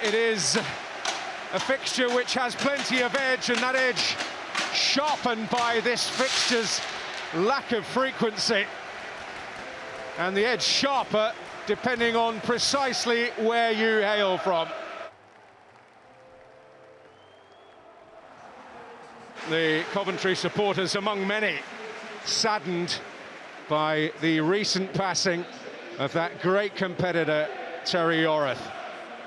It is a fixture which has plenty of edge, and that edge sharpened by this fixture's lack of frequency. And the edge sharper depending on precisely where you hail from. The Coventry supporters, among many, saddened by the recent passing of that great competitor, Terry Yorath,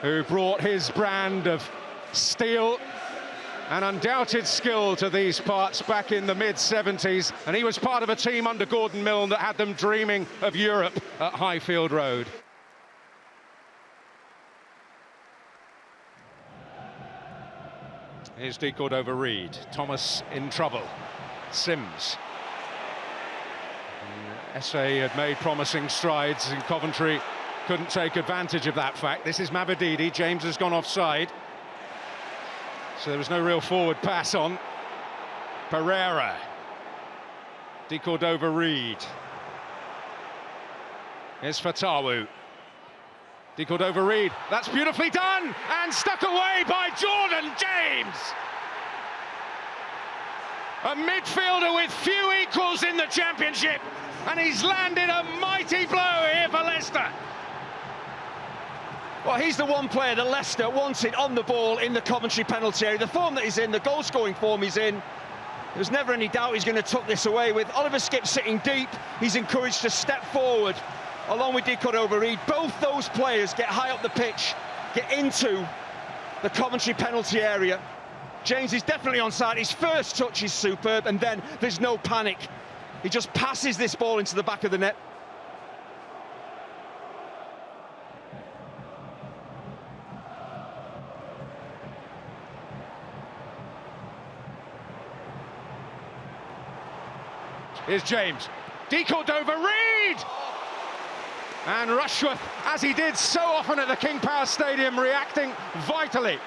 who brought his brand of steel and undoubted skill to these parts back in the mid-70s, and he was part of a team under Gordon Milne that had them dreaming of Europe at Highfield Road. Here's de Cordova-Reid. Thomas in trouble. Sims. Esse had made promising strides, and Coventry couldn't take advantage of that fact. This is Mavididi. James has gone offside, so there was no real forward pass on. Pereira. De Cordova-Reid. Here's Fatawu. De Cordova-Reid, that's beautifully done, and stuck away by Jordan James. A midfielder with few equals in the Championship, and he's landed a mighty blow here for Leicester. Well, he's the one player that Leicester wanted on the ball in the Coventry penalty area. The form that he's in, the goal-scoring form he's in, there's never any doubt he's going to tuck this away. With Oliver Skipp sitting deep, he's encouraged to step forward, along with de Cordova-Reid. Both those players get high up the pitch, get into the Coventry penalty area. James is definitely onside. His first touch is superb, and then there's no panic. He just passes this ball into the back of the net. Here's James. De Cordova-Reid! And Rushworth, as he did so often at the King Power Stadium, reacting vitally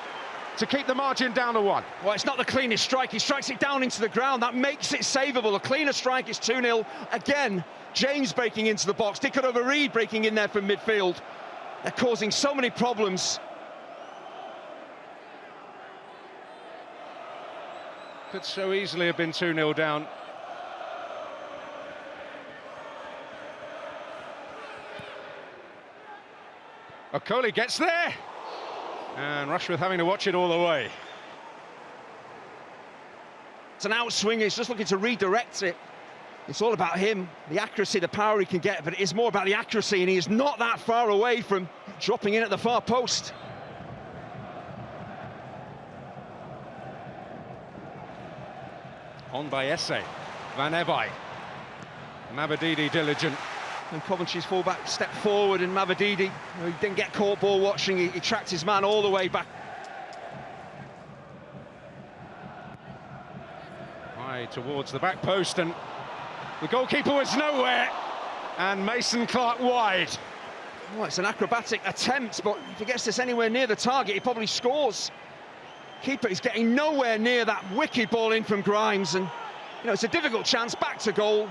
to keep the margin down to 1. Well, it's not the cleanest strike. He strikes it down into the ground. That makes it savable. A cleaner strike is 2-0. Again, James breaking into the box. De Cordova-Reid breaking in there from midfield. They're causing so many problems. Could so easily have been 2-0 down. Okoli gets there, and Rushworth having to watch it all the way. It's an outswing, he's just looking to redirect it. It's all about him, the accuracy, the power he can get, but it is more about the accuracy, and he is not that far away from dropping in at the far post. On by Esse, Van Ebbe, Mavididi diligent. And Coventry's fullback stepped forward, and Mavididi, he didn't get caught ball watching, he tracked his man all the way back. High towards the back post, and the goalkeeper was nowhere, and Mason Clark wide. Oh, it's an acrobatic attempt, but if he gets this anywhere near the target, he probably scores. Keeper is getting nowhere near that wicked ball in from Grimes, and it's a difficult chance, back to goal.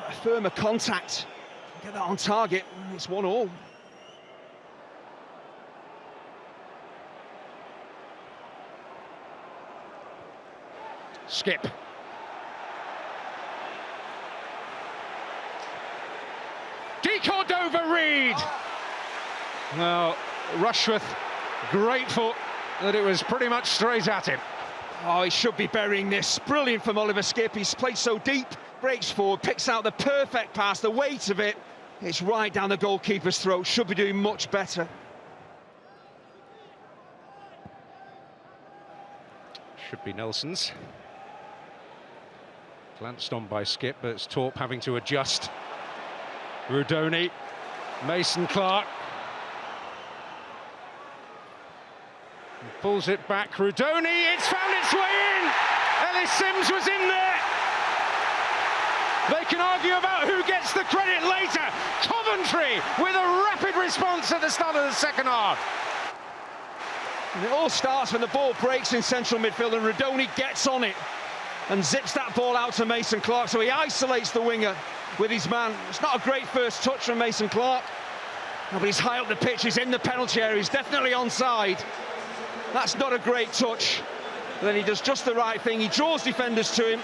A firmer contact. Get that on target, it's 1-1. Skipp. De Cordova-Reid. Well, Rushworth grateful that it was pretty much straight at him. Oh, he should be burying this. Brilliant from Oliver Skipp. He's played so deep, breaks forward, picks out the perfect pass, the weight of it. It's right down the goalkeeper's throat. Should be doing much better. Should be Nelson's. Glanced on by Skipp, but it's Torp having to adjust. Rudoni, Mason Clark. Pulls it back, Rudoni, it's found its way in! Ellis Sims was in there! They can argue about who gets the credit later. Coventry with a rapid response at the start of the second half. And it all starts when the ball breaks in central midfield, and Rudoni gets on it and zips that ball out to Mason Clark, so he isolates the winger with his man. It's not a great first touch from Mason Clark. Oh, but he's high up the pitch, he's in the penalty area, he's definitely onside. That's not a great touch. But then he does just the right thing, he draws defenders to him,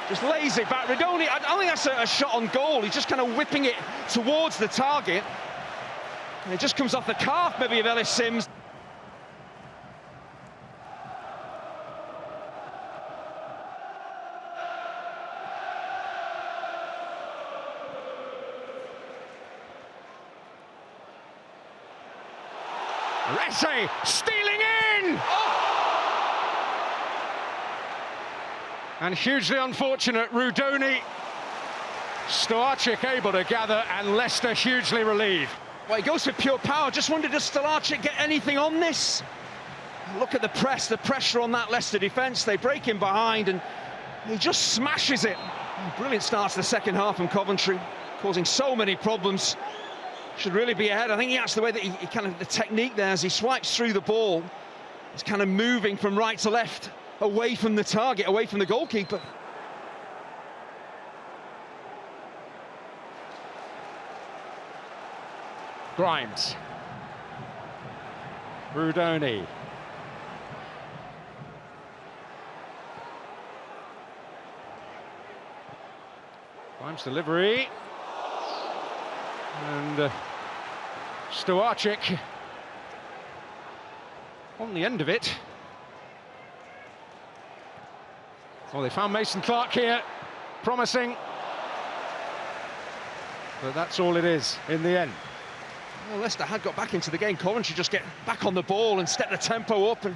just lays it back. Redoni, I don't think that's a shot on goal, he's just kind of whipping it towards the target. And it just comes off the calf, maybe, of Ellis Sims. Resse stealing in! And hugely unfortunate, Rudoni. Stolarczyk able to gather, and Leicester hugely relieved. Well, he goes for pure power. Just wondered, does Stolarczyk get anything on this? Look at the pressure on that Leicester defence. They break him behind and he just smashes it. Brilliant start to the second half from Coventry, causing so many problems. Should really be ahead. I think that's the way that he kind of, the technique there as he swipes through the ball. It's kind of moving from right to left, away from the target, away from the goalkeeper. Grimes. Rudoni. Grimes delivery. And Stolarczyk on the end of it. Well, they found Mason Clark here, promising. But that's all it is in the end. Well, Leicester had got back into the game. Coventry just get back on the ball and step the tempo up and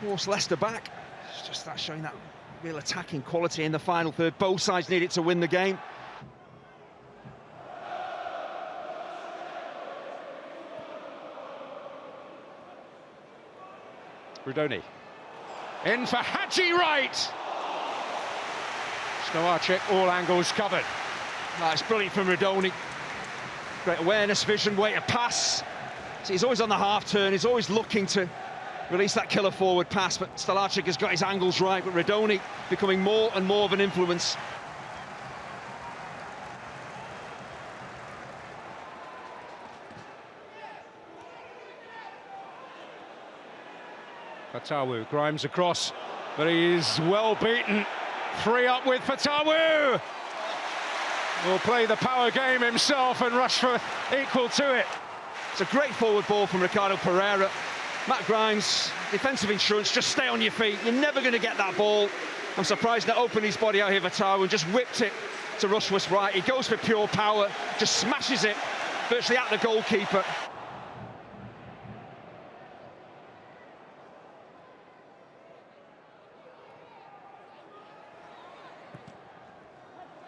force Leicester back. It's just that showing that real attacking quality in the final third. Both sides needed to win the game. Rudoni. In for Haji Wright. Stolarczyk, all angles covered. It's brilliant from Rudoni. Great awareness, vision, way to pass. So he's always on the half turn, he's always looking to release that killer forward pass, but Stolarczyk has got his angles right, but Rudoni becoming more and more of an influence. Fatawu, Grimes across, but he's well beaten. 3 up with Fatawu. Will play the power game himself and rush for equal to it. It's a great forward ball from Ricardo Pereira. Matt Grimes, defensive insurance, just stay on your feet. You're never going to get that ball. I'm surprised that opened his body out here, Fatawu, and just whipped it to Rushworth's right. He goes for pure power, just smashes it virtually at the goalkeeper.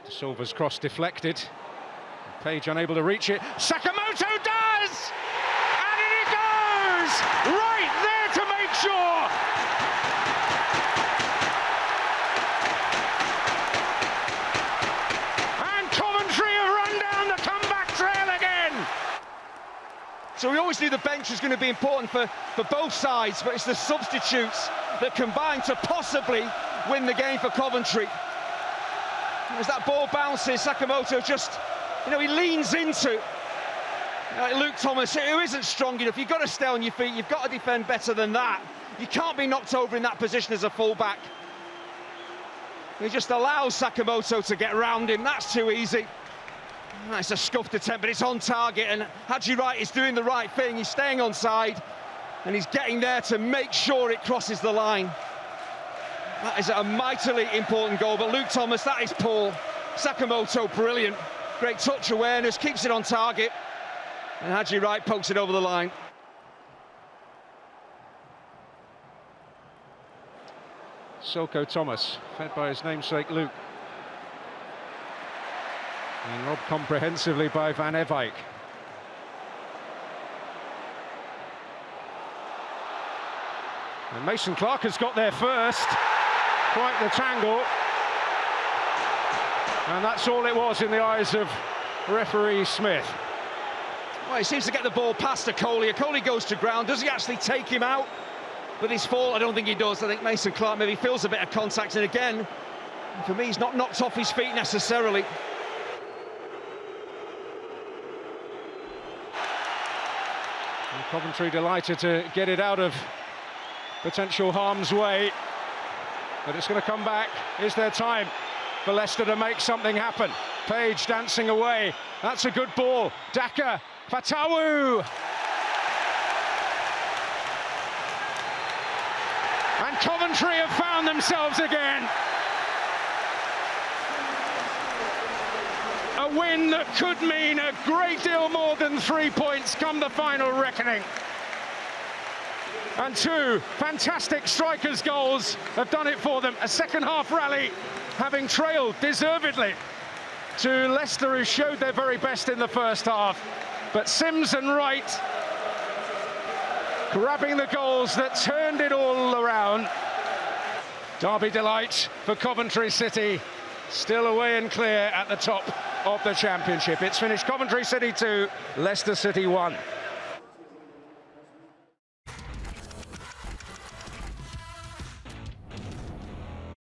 Silva's cross deflected. Page unable to reach it. Sakamoto does! And in it goes! Right there to make sure! And Coventry have run down the comeback trail again! So we always knew the bench was going to be important for both sides, but it's the substitutes that combine to possibly win the game for Coventry. As that ball bounces, Sakamoto just, he leans into Luke Thomas, who isn't strong enough. You've got to stay on your feet, you've got to defend better than that. You can't be knocked over in that position as a full-back. He just allows Sakamoto to get round him, that's too easy. It's a scuffed attempt, but it's on target, and Haji Wright is doing the right thing. He's staying onside, and he's getting there to make sure it crosses the line. That is a mightily important goal, but Luke Thomas, that is poor. Sakamoto, brilliant. Great touch awareness, keeps it on target. And Haji Wright pokes it over the line. Silko Thomas, fed by his namesake Luke. And robbed comprehensively by Van Ewijk. And Mason Clark has got there first. Quite the tangle. And that's all it was in the eyes of referee Smith. Well, he seems to get the ball past Okoli. Okoli goes to ground. Does he actually take him out with his fall? I don't think he does. I think Mason Clark maybe feels a bit of contact. And again, for me, he's not knocked off his feet necessarily. And Coventry delighted to get it out of potential harm's way, but it's going to come back. Is there time for Leicester to make something happen? Page dancing away. That's a good ball. Daka, Fatawu. And Coventry have found themselves again. A win that could mean a great deal more than 3 points come the final reckoning. And two fantastic strikers' goals have done it for them. A second-half rally, having trailed deservedly to Leicester, who showed their very best in the first half. But Sims and Wright grabbing the goals that turned it all around. Derby delight for Coventry City, still away and clear at the top of the Championship. It's finished Coventry City 2, Leicester City 1.